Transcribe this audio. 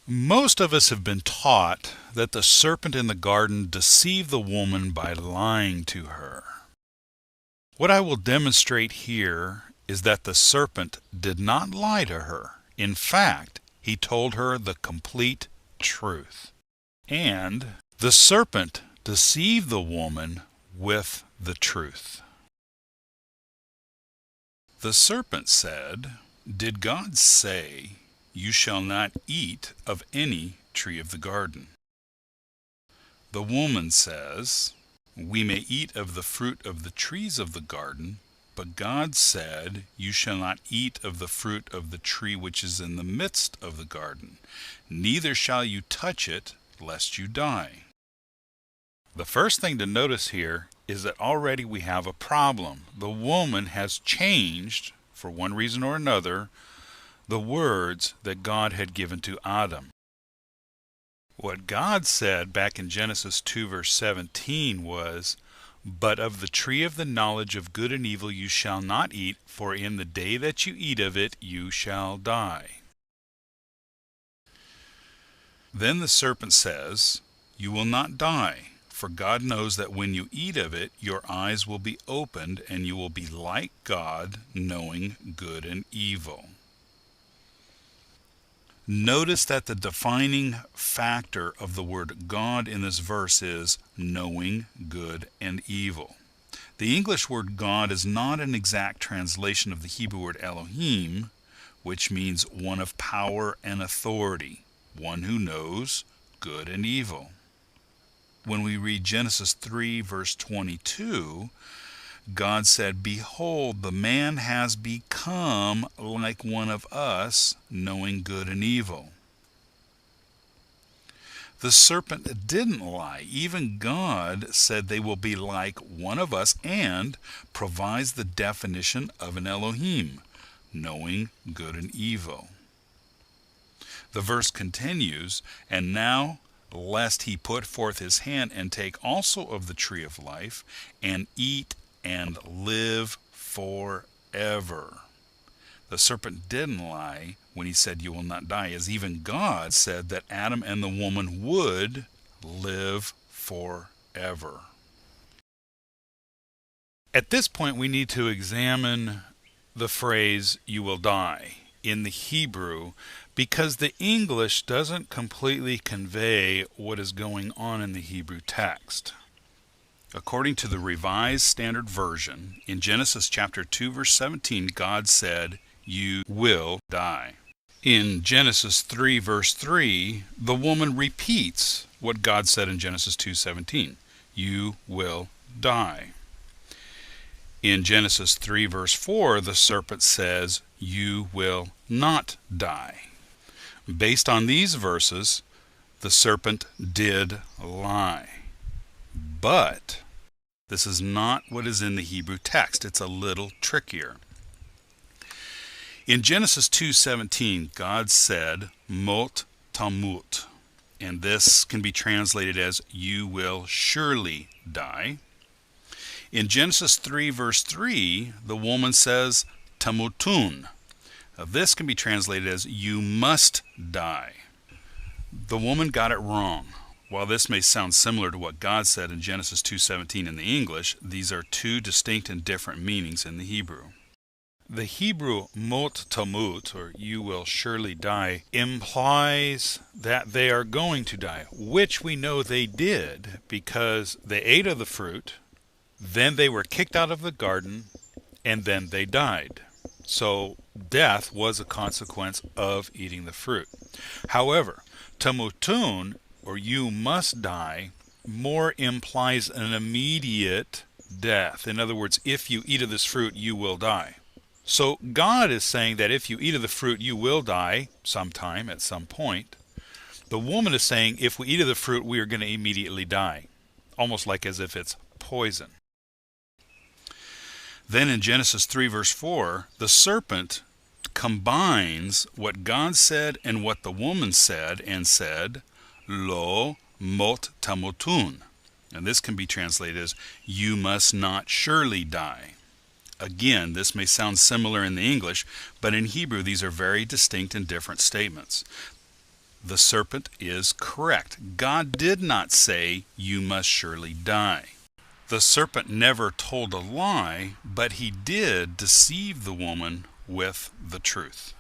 Most of us have been taught that the serpent in the garden deceived the woman by lying to her. What I will demonstrate here is that the serpent did not lie to her. In fact, he told her the complete truth. And the serpent deceived the woman with the truth. The serpent said, "Did God say, 'You shall not eat of any tree of the garden'?" The woman says, "We may eat of the fruit of the trees of the garden, but God said, 'You shall not eat of the fruit of the tree which is in the midst of the garden, neither shall you touch it, lest you die.'" The first thing to notice here is that already we have a problem. The woman has changed, for one reason or another, the words that God had given to Adam. What God said back in Genesis 2 verse 17 was, "But of the tree of the knowledge of good and evil you shall not eat, for in the day that you eat of it you shall die." Then the serpent says, "You will not die, for God knows that when you eat of it, your eyes will be opened, and you will be like God, knowing good and evil." Notice that the defining factor of the word God in this verse is knowing good and evil. The English word God is not an exact translation of the Hebrew word Elohim, which means one of power and authority, one who knows good and evil. When we read Genesis 3 verse 22, God said, "Behold, the man has become like one of us, knowing good and evil." The serpent didn't lie. Even God said they will be like one of us, and provides the definition of an Elohim, knowing good and evil. The verse continues, "And now, lest he put forth his hand and take also of the tree of life, and eat and live forever." The serpent didn't lie when he said you will not die, as even God said that Adam and the woman would live forever. At this point, we need to examine the phrase "you will die" in the Hebrew, because the English doesn't completely convey what is going on in the Hebrew text. According to the Revised Standard Version, in Genesis chapter 2 verse 17, God said, "You will die." In Genesis 3 verse 3, the woman repeats what God said in Genesis 2:17, "You will die." In Genesis 3 verse 4, the serpent says, "You will not die." Based on these verses, the serpent did lie. But this is not what is in the Hebrew text. It's a little trickier. In Genesis 2:17, God said, "Mot tamut," and this can be translated as "you will surely die." In Genesis 3 verse 3, the woman says, "Tamutun." This can be translated as "you must die." The woman got it wrong. While this may sound similar to what God said in Genesis 2:17 in the English, these are two distinct and different meanings in the Hebrew. The Hebrew mot tamut, or "you will surely die," implies that they are going to die, which we know they did because they ate of the fruit, then they were kicked out of the garden, and then they died. So death was a consequence of eating the fruit. However, tamutun, or "you must die," more implies an immediate death. In other words, if you eat of this fruit, you will die. So God is saying that if you eat of the fruit, you will die sometime at some point. The woman is saying if we eat of the fruit, we are going to immediately die, almost like as if it's poison. Then in Genesis 3 verse 4, the serpent combines what God said and what the woman said and said, "Lo mot tamutun." And this can be translated as "you must not surely die." Again, this may sound similar in the English, but in Hebrew these are very distinct and different statements. The serpent is correct. God did not say, "You must surely die." The serpent never told a lie, but he did deceive the woman with the truth.